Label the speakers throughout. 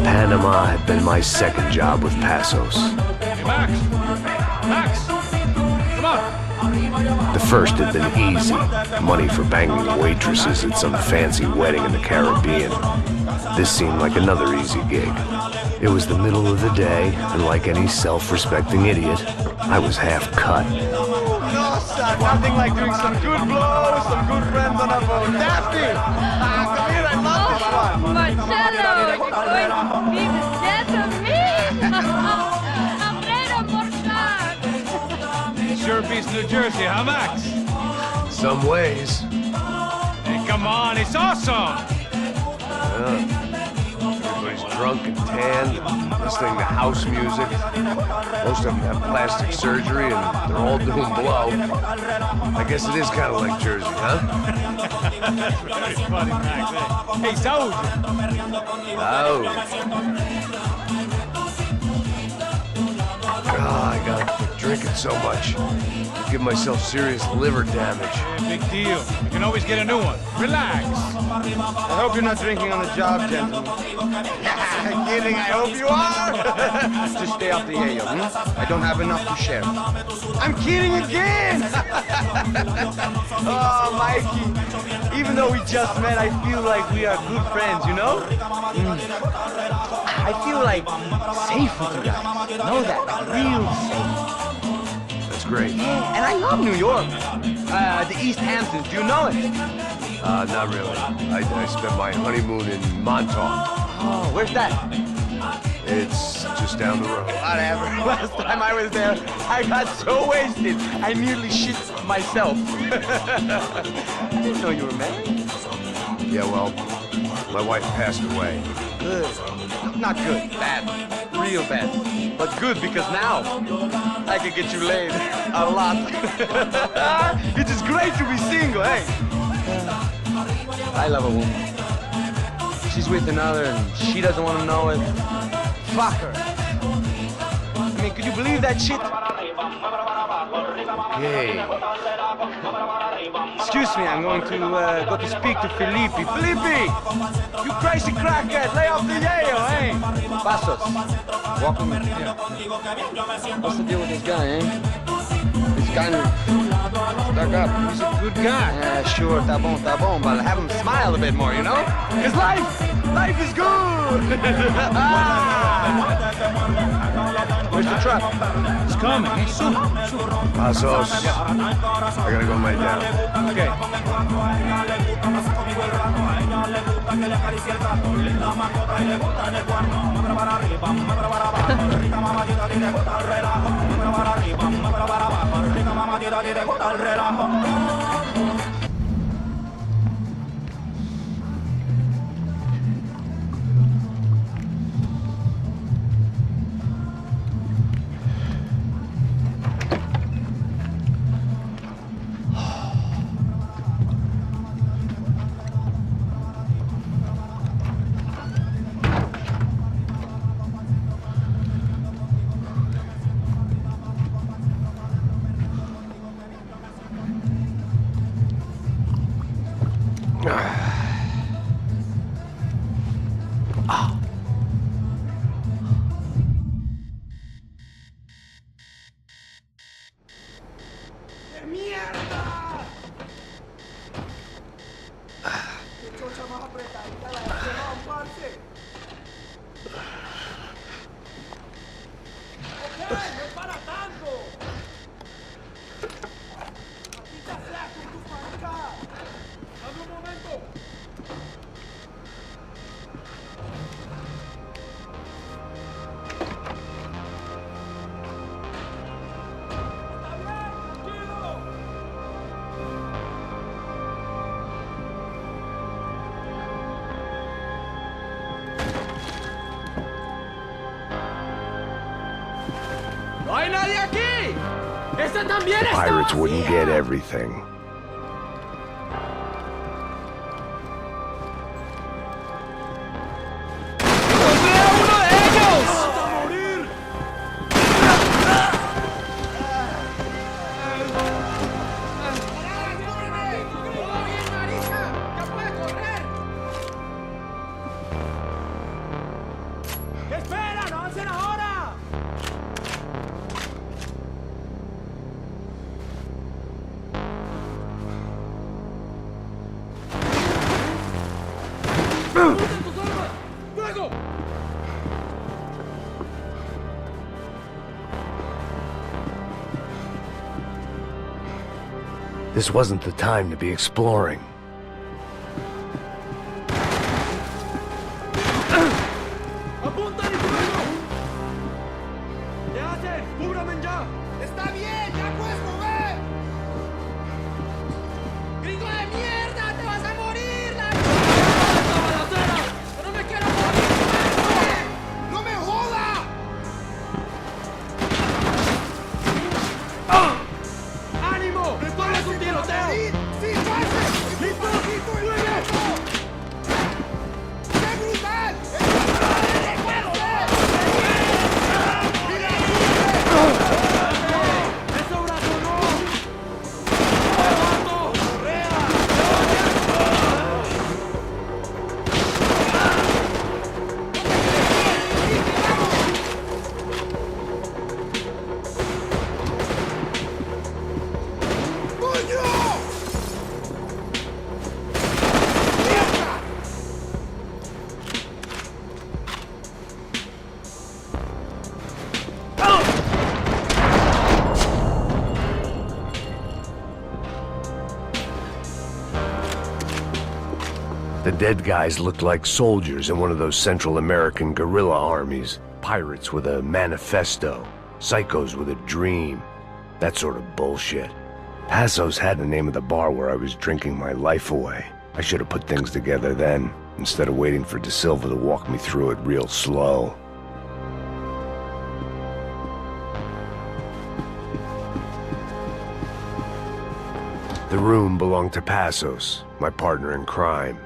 Speaker 1: Panama had been my second job with Passos.
Speaker 2: Hey, Max! Max! Come on!
Speaker 1: The first had been easy. Money for banging waitresses at some fancy wedding in the Caribbean. This seemed like another easy gig. It was the middle of the day, and like any self-respecting idiot, I was half cut.
Speaker 3: No, son, nothing like doing some good blows, some good friends on a boat. Daphne! Come here, I love this one.
Speaker 4: Marcello, you're going to be the death of me. I'm
Speaker 2: Sure beats New Jersey, huh, Max?
Speaker 1: Some ways.
Speaker 2: Hey, come on, it's awesome!
Speaker 1: Everybody's drunk and tanned, listening to house music. Most of them have plastic surgery, and they're all doing blow. I guess it is kind of like Jersey, huh?
Speaker 2: Very funny, Max. Hey, Saúl!
Speaker 1: I got drinking so much. Give myself serious liver damage.
Speaker 2: Hey, big deal. You can always get a new one. Relax.
Speaker 3: I hope you're not drinking on the job, gentlemen. Kidding, I hope you are. Just stay off the ale, I don't have enough to share. I'm kidding again! Oh, Mikey, even though we just met, I feel like we are good friends, you know? I feel like safe with you guys. Know that, like real safe.
Speaker 1: That's great.
Speaker 3: Yeah, and I love New York. The East Hamptons, do you know it?
Speaker 1: Not really. I spent my honeymoon in Montauk.
Speaker 3: Oh, where's that?
Speaker 1: It's just down the road.
Speaker 3: Whatever. Last time I was there, I got so wasted, I nearly shit myself. I didn't know you were married.
Speaker 1: Yeah, well, my wife passed away.
Speaker 3: Good. Not good. Bad. Real bad. But good because now I can get you laid a lot. It is great to be single, hey? I love a woman. She's with another and she doesn't want to know it. Fuck her. I mean, could you believe that shit?
Speaker 1: Hey.
Speaker 3: Excuse me, I'm going to go to speak to Felipe. Felipe! You crazy crackhead! Lay off the yayo, eh? Passos. Walk with me. Yeah. What's the deal with this guy, eh? He's kind of stuck up.
Speaker 2: He's a good guy.
Speaker 3: Yeah, sure, tá bom, but have him smile a bit more, you know? Because life is good! Where's the truck?
Speaker 2: It's coming. Hey, soon.
Speaker 1: Passos. I gotta go lay down.
Speaker 2: Okay.
Speaker 3: ¡No hay nadie aquí! ¡Ese también está
Speaker 1: Pirates wouldn't
Speaker 3: vacía!
Speaker 1: get everything.
Speaker 3: ¡Encontré a uno de ellos! ¡Vamos a morir!
Speaker 1: This wasn't the time to be exploring. The dead guys looked like soldiers in one of those Central American guerrilla armies. Pirates with a manifesto, psychos with a dream, that sort of bullshit. Passos had the name of the bar where I was drinking my life away. I should have put things together then, instead of waiting for De Silva to walk me through it real slow. The room belonged to Passos, my partner in crime.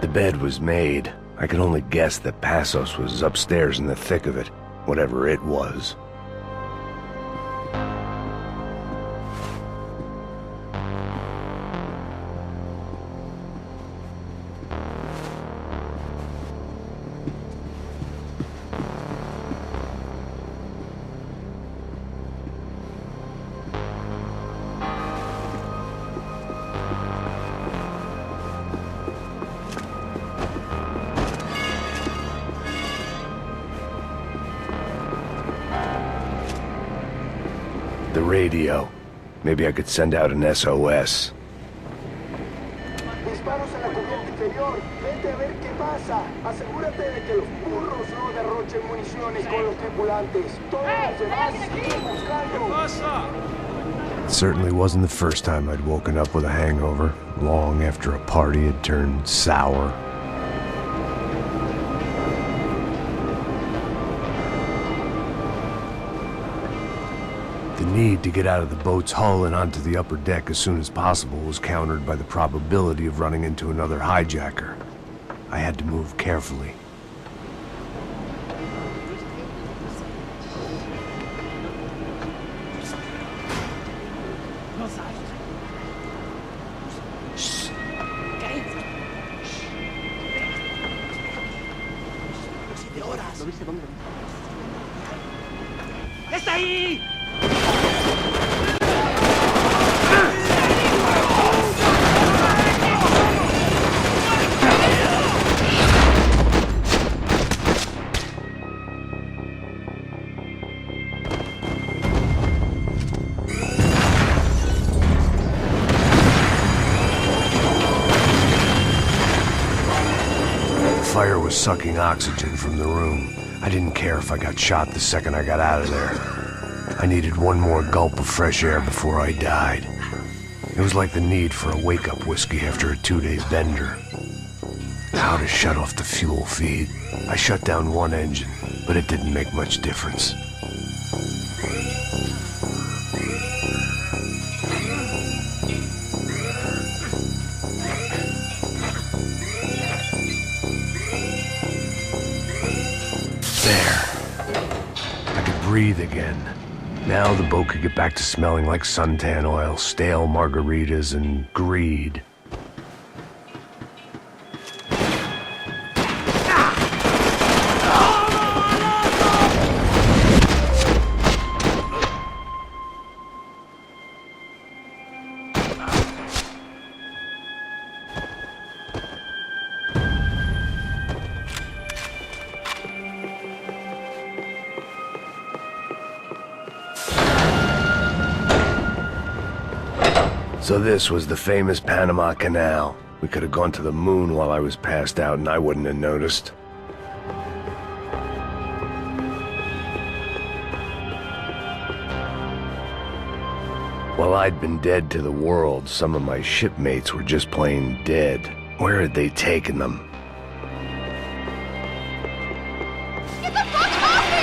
Speaker 1: The bed was made. I could only guess that Passos was upstairs in the thick of it, whatever it was. The radio. Maybe I could send out an SOS.
Speaker 5: Disparos en la cubierta inferior. Vete a ver qué pasa. Asegúrate de que los burros no derrochen municiones con los tripulantes. Todos los demás siguen buscando.
Speaker 1: It certainly wasn't the first time I'd woken up with a hangover, long after a party had turned sour. The need to get out of the boat's hull and onto the upper deck as soon as possible was countered by the probability of running into another hijacker. I had to move carefully.
Speaker 6: ¡Está ahí!
Speaker 1: The fire was sucking oxygen from the room. I didn't care if I got shot the second I got out of there. I needed one more gulp of fresh air before I died. It was like the need for a wake-up whiskey after a 2-day bender. How to shut off the fuel feed. I shut down one engine, but it didn't make much difference. There. I could breathe again. Now the boat could get back to smelling like suntan oil, stale margaritas, and greed. So this was the famous Panama Canal. We could have gone to the moon while I was passed out and I wouldn't have noticed. While I'd been dead to the world, some of my shipmates were just plain dead. Where had they taken them?
Speaker 4: Get the fuck off me!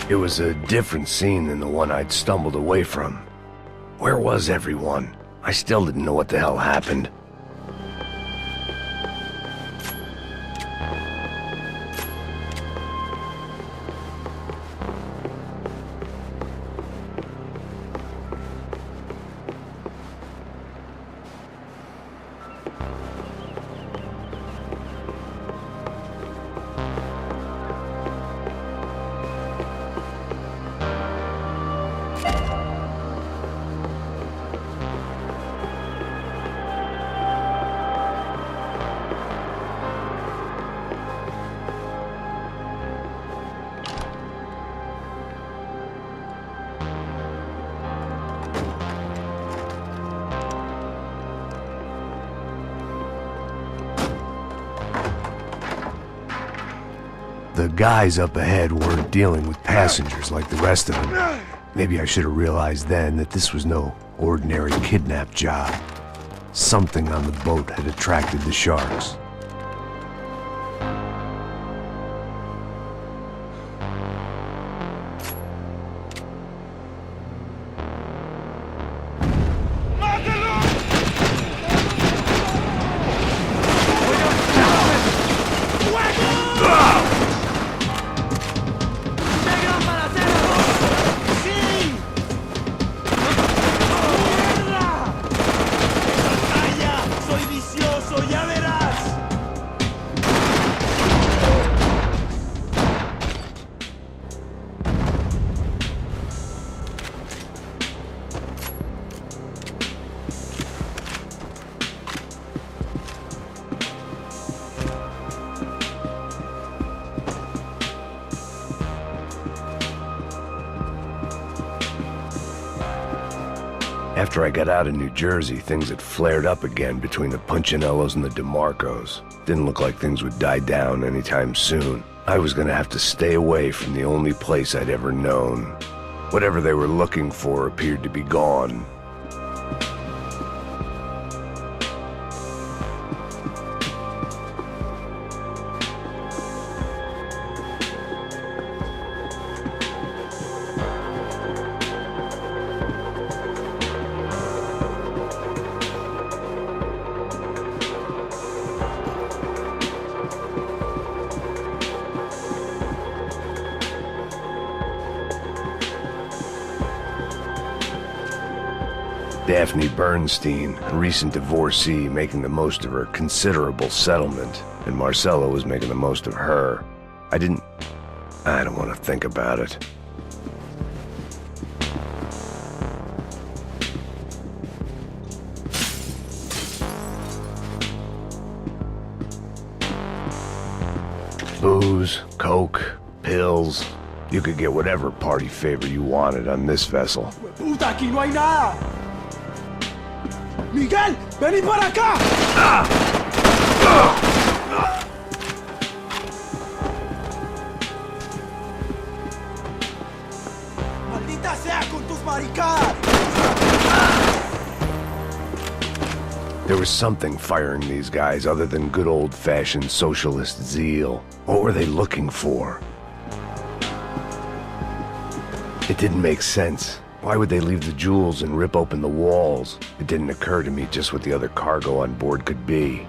Speaker 1: It was a different scene than the one I'd stumbled away from. Where was everyone? I still didn't know what the hell happened. The guys up ahead weren't dealing with passengers like the rest of them. Maybe I should have realized then that this was no ordinary kidnap job. Something on the boat had attracted the sharks. After I got out of New Jersey, things had flared up again between the Punchinellos and the DeMarcos. Didn't look like things would die down anytime soon. I was gonna have to stay away from the only place I'd ever known. Whatever they were looking for appeared to be gone. Daphne Bernstein, a recent divorcee, making the most of her considerable settlement, and Marcella was making the most of her. I don't want to think about it. Booze, coke, pills. You could get whatever party favor you wanted on this vessel.
Speaker 5: ¡Puta, aquí no hay nada! ¡Miguel, vení para acá! ¡Maldita sea con tus maricadas!
Speaker 1: There was something firing these guys other than good old-fashioned socialist zeal. What were they looking for? It didn't make sense. Why would they leave the jewels and rip open the walls? It didn't occur to me just what the other cargo on board could be.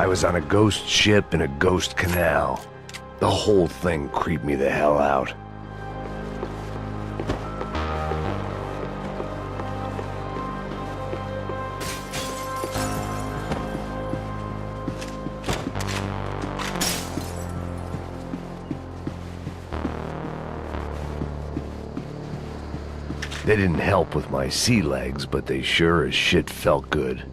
Speaker 1: I was on a ghost ship in a ghost canal. The whole thing creeped me the hell out. They didn't help with my sea legs, but they sure as shit felt good.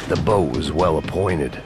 Speaker 1: The boat was well appointed.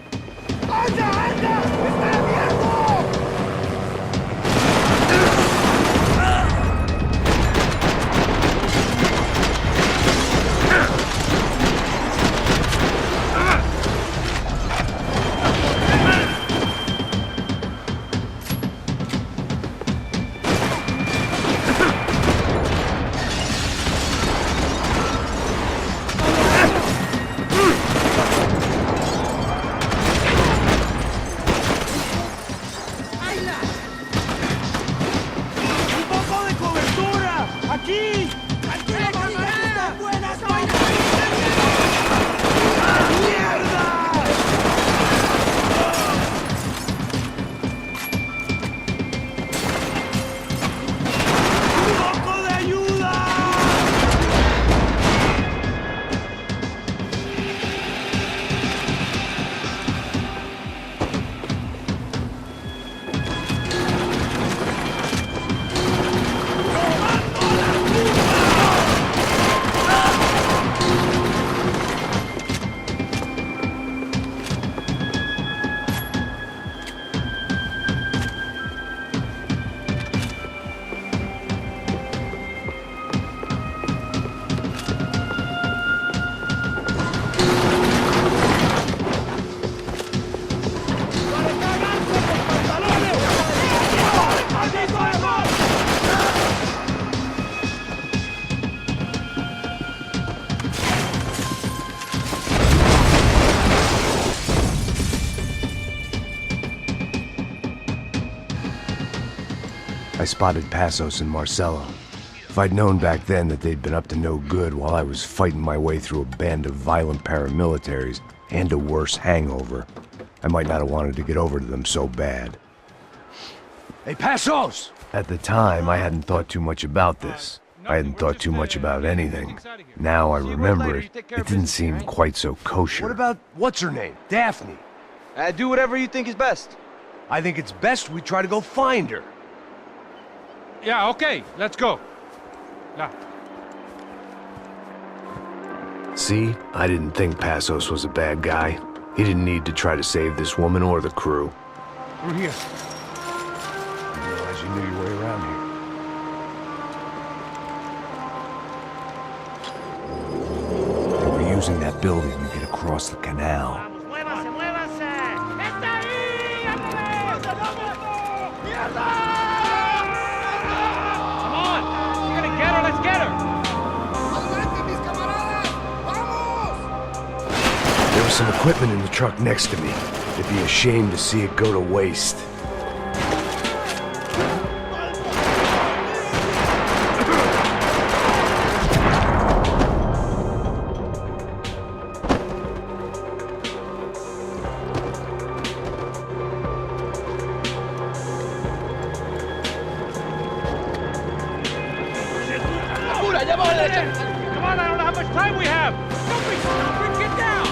Speaker 1: I spotted Passos and Marcelo. If I'd known back then that they'd been up to no good while I was fighting my way through a band of violent paramilitaries and a worse hangover, I might not have wanted to get over to them so bad.
Speaker 2: Hey, Passos!
Speaker 1: At the time, I hadn't thought too much about this. I hadn't thought too much about anything. Now I remember it, it didn't seem quite so kosher.
Speaker 7: What about, what's her name? Daphne.
Speaker 3: Do whatever you think is best.
Speaker 7: I think it's best we try to go find her.
Speaker 2: Yeah, okay, let's go. Yeah.
Speaker 1: See, I didn't think Passos was a bad guy. He didn't need to try to save this woman or the crew.
Speaker 2: Through here.
Speaker 1: I didn't realize you knew your way around here. They were using that building to get across the canal.
Speaker 6: ¡Muévanse, muévanse! ¡Está ahí!
Speaker 2: Come on! You're gonna get her, let's get her!
Speaker 1: There was some equipment in the truck next to me. It'd be a shame to see it go to waste.
Speaker 2: Come on, I don't know how much time we have! Don't be stupid, get down!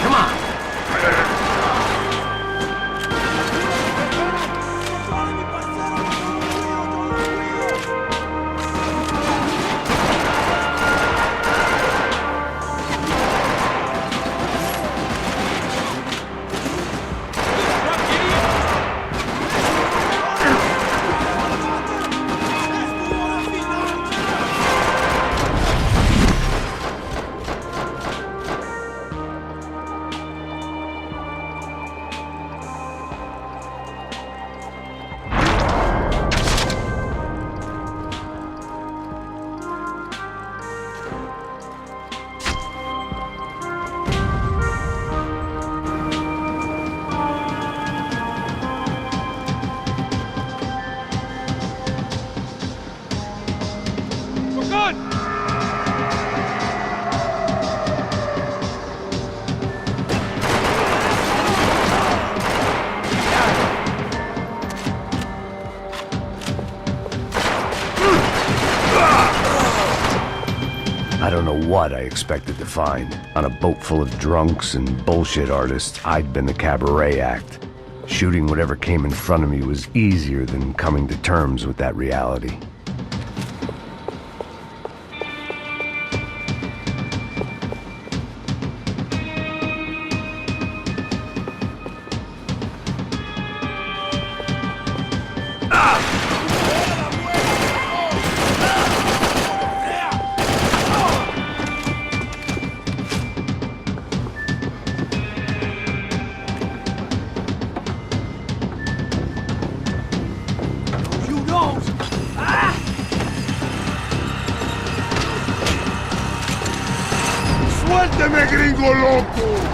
Speaker 1: Come on!
Speaker 2: We're good!
Speaker 1: I don't know what I expected to find. On a boat full of drunks and bullshit artists, I'd been the cabaret act. Shooting whatever came in front of me was easier than coming to terms with that reality.
Speaker 8: ¡Suélteme, gringo loco!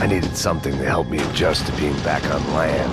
Speaker 8: I needed something to help me adjust to being back on land.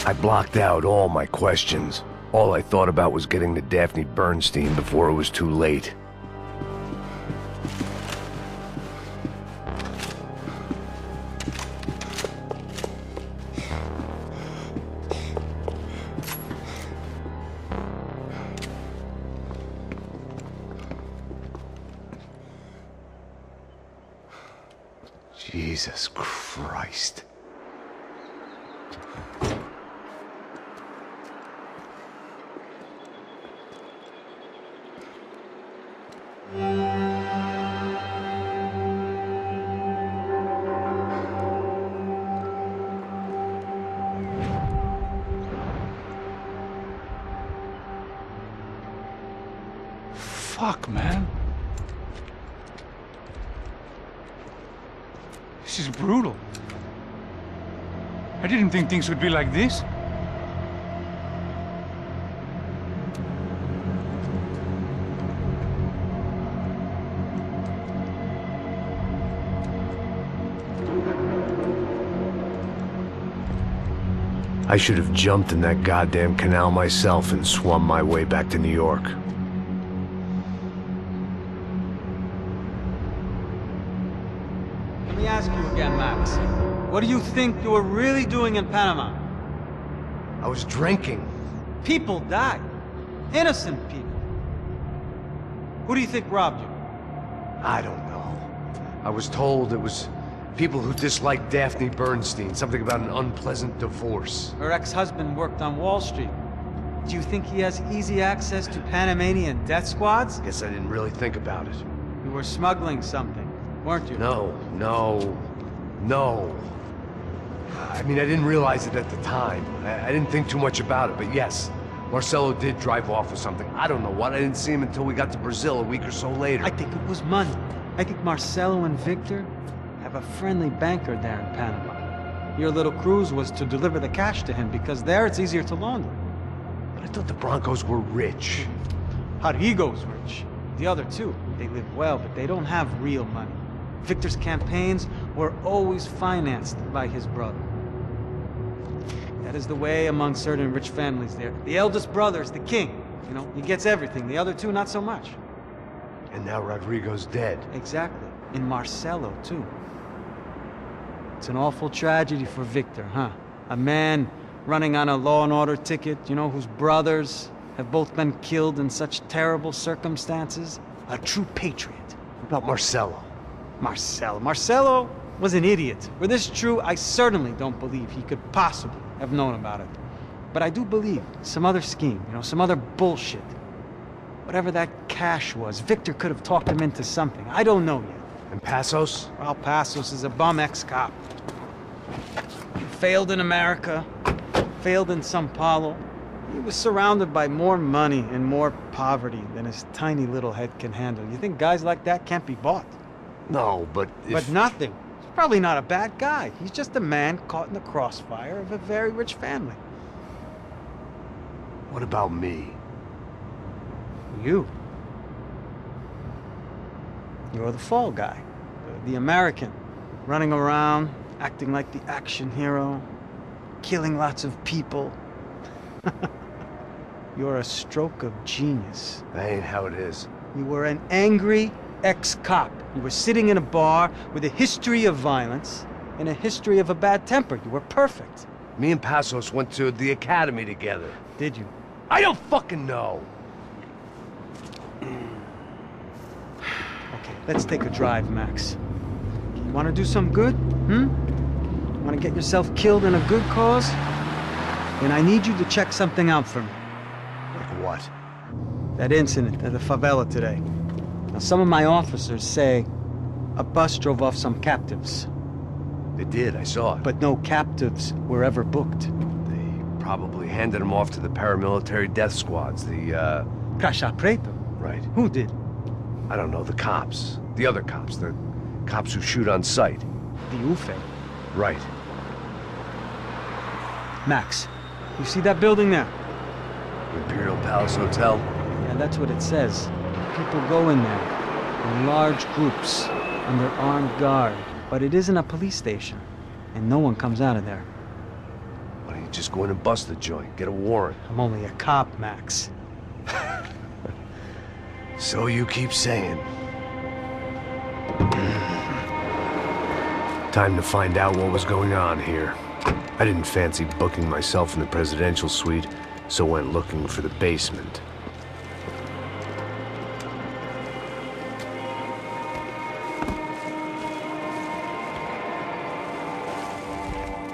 Speaker 8: I blocked out all my questions. All I thought about was getting to Daphne Bernstein before it was too late.
Speaker 1: Jesus Christ.
Speaker 9: Fuck, man. This is brutal. I didn't think things would be like this.
Speaker 1: I should have jumped in that goddamn canal myself and swum my way back to New York.
Speaker 10: Let me ask you again, Max. What do you think you were really doing in Panama?
Speaker 7: I was drinking.
Speaker 10: People died. Innocent people. Who do you think robbed you?
Speaker 7: I don't know. I was told it was people who disliked Daphne Bernstein, something about an unpleasant divorce.
Speaker 10: Her ex-husband worked on Wall Street. Do you think he has easy access to Panamanian death squads?
Speaker 7: Guess I didn't really think about it.
Speaker 10: You were smuggling something, weren't you?
Speaker 7: No. I mean, I didn't realize it at the time. I didn't think too much about it, but yes, Marcelo did drive off with something. I don't know what. I didn't see him until we got to Brazil a week or so later.
Speaker 10: I think it was money. I think Marcelo and Victor have a friendly banker there in Panama. Your little cruise was to deliver the cash to him because there it's easier to launder.
Speaker 7: But I thought the Broncos were rich.
Speaker 10: Rodrigo's rich. The other two, they live well, but they don't have real money. Victor's campaigns were always financed by his brother. That is the way among certain rich families there. The eldest brother is the king. You know, he gets everything. The other two, not so much.
Speaker 7: And now Rodrigo's dead.
Speaker 10: Exactly. And Marcelo, too. It's an awful tragedy for Victor, huh? A man running on a law and order ticket, you know, whose brothers have both been killed in such terrible circumstances. A true patriot.
Speaker 7: What about Marcelo?
Speaker 10: Marcelo was an idiot. Were this true, I certainly don't believe he could possibly have known about it. But I do believe some other scheme, you know, some other bullshit. Whatever that cash was, Victor could have talked him into something. I don't know yet.
Speaker 7: And Passos?
Speaker 10: Well, Passos is a bum ex-cop. He failed in America, failed in Sao Paulo. He was surrounded by more money and more poverty than his tiny little head can handle. You think guys like that can't be bought?
Speaker 7: No, but
Speaker 10: But nothing. He's probably not a bad guy. He's just a man caught in the crossfire of a very rich family.
Speaker 7: What about me?
Speaker 10: You. You're the fall guy. The American. Running around, acting like the action hero. Killing lots of people. You're a stroke of genius.
Speaker 7: That ain't how it is.
Speaker 10: You were an angry ex-cop. You were sitting in a bar with a history of violence and a history of a bad temper. You were perfect.
Speaker 7: Me and Passos went to the academy together.
Speaker 10: Did you?
Speaker 7: I don't fucking know.
Speaker 10: Okay, let's take a drive, Max. You want to do some good? Want to get yourself killed in a good cause? Then I need you to check something out for me.
Speaker 7: Like what?
Speaker 10: That incident at the favela today. Now, some of my officers say a bus drove off some captives.
Speaker 7: They did, I saw it.
Speaker 10: But no captives were ever booked.
Speaker 7: They probably handed them off to the paramilitary death squads, the,
Speaker 10: Caixa Preto?
Speaker 7: Right.
Speaker 10: Who did?
Speaker 7: I don't know, the cops. The other cops, the cops who shoot on sight.
Speaker 10: The UFE.
Speaker 7: Right.
Speaker 10: Max, you see that building there?
Speaker 7: Imperial Palace Hotel?
Speaker 10: Yeah, that's what it says. People go in there in large groups under armed guard. But it isn't a police station, and no one comes out of there.
Speaker 7: Why don't you just go in and bust the joint, get a warrant?
Speaker 10: I'm only a cop, Max.
Speaker 7: So you keep saying.
Speaker 1: Time to find out what was going on here. I didn't fancy booking myself in the presidential suite, so went looking for the basement.